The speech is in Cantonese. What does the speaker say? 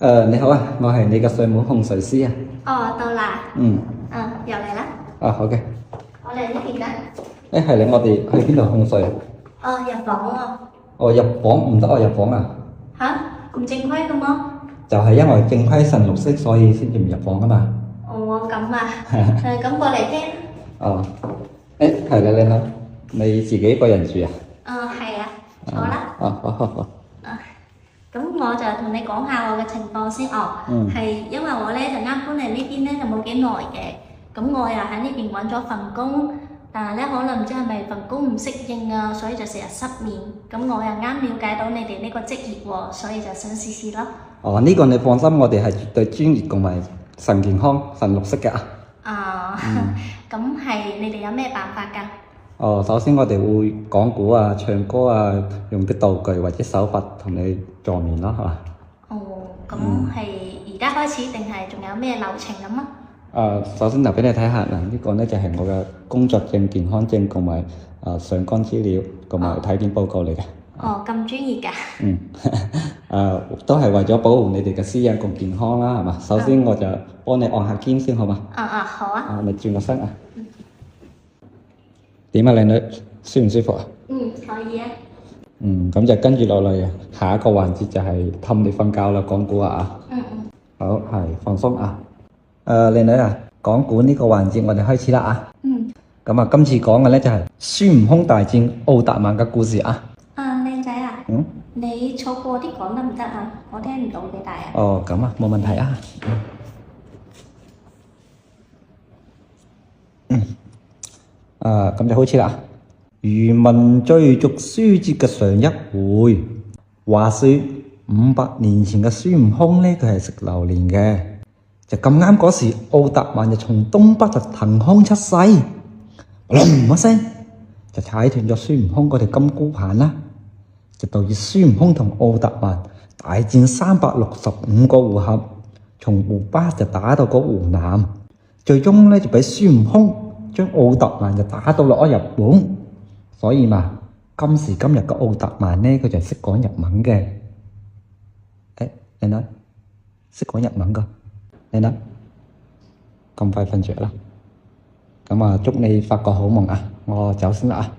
你好啊，我係你嘅水母控水師啊。到啦。嗯。又嚟啦。好嘅。我嚟呢邊啦。係你，我哋去邊度控水啊？入房喎。入房唔得入房啊。吓？咁正規嘅麼？就係因為正規純綠色，所以先至唔入房噶嘛。咁啊。咁過嚟聽。係你好，你自己一個人住啊？係啊，坐啦。好。咁我就同你講下我嘅情況先。係因為我咧就啱搬嚟呢邊咧就冇幾耐嘅，咁我又喺呢邊揾咗份工，但係咧可能唔知係咪份工唔適應啊，所以就成日失眠。咁我又啱了解到你哋呢個職業喎，所以就想試試咯。呢個你放心，我哋係絕對專業同埋純健康、純綠色嘅啊。咁係你哋有咩辦法㗎？首先我哋會講古啊、唱歌啊，用啲道具或者手法同你助眠咯，係嘛？咁係而家開始定係仲有咩流程咁啊？首先就俾你睇下嗱，呢個咧就係我嘅工作證、健康證同埋上崗資料同埋體檢報告嚟嘅。咁專業㗎？都係為咗保護你哋嘅私隱同健康啦，係嘛？首先我就幫你按下肩先，好嘛？好啊。你轉個身啊。點啊，靚女，舒唔舒服啊？可以啊。咁就跟住落嚟，下一個環節就係氹你瞓覺啦，講古啊。好，係放鬆啊。靚女啊，講古呢個環節我哋開始啦啊。咁啊，今次講嘅咧就係孫悟空大戰奧特曼嘅故事啊。靚仔啊。你儲過啲講得唔得啊？我聽唔到幾大啊。咁啊，冇問題啊。咁就開始啦。漁民追逐書節嘅上一回，話說500年前嘅孫悟空呢，佢係食榴蓮嘅，就咁啱嗰時奧特曼就從東北就騰空出世，隆一聲就踩斷咗孫悟空嗰條金箍棒啦，就導致孫悟空同奧特曼大戰365個回合，從湖北就打到個湖南，最終呢就俾孫悟空將奧特曼就打到落咗日本，所以嘛，今時今日嘅奧特曼呢，佢就識講日文嘅。靚女，識講日文噶？靚女，咁快瞓着啦？咁啊，祝你發個好夢啊！我走先啦啊！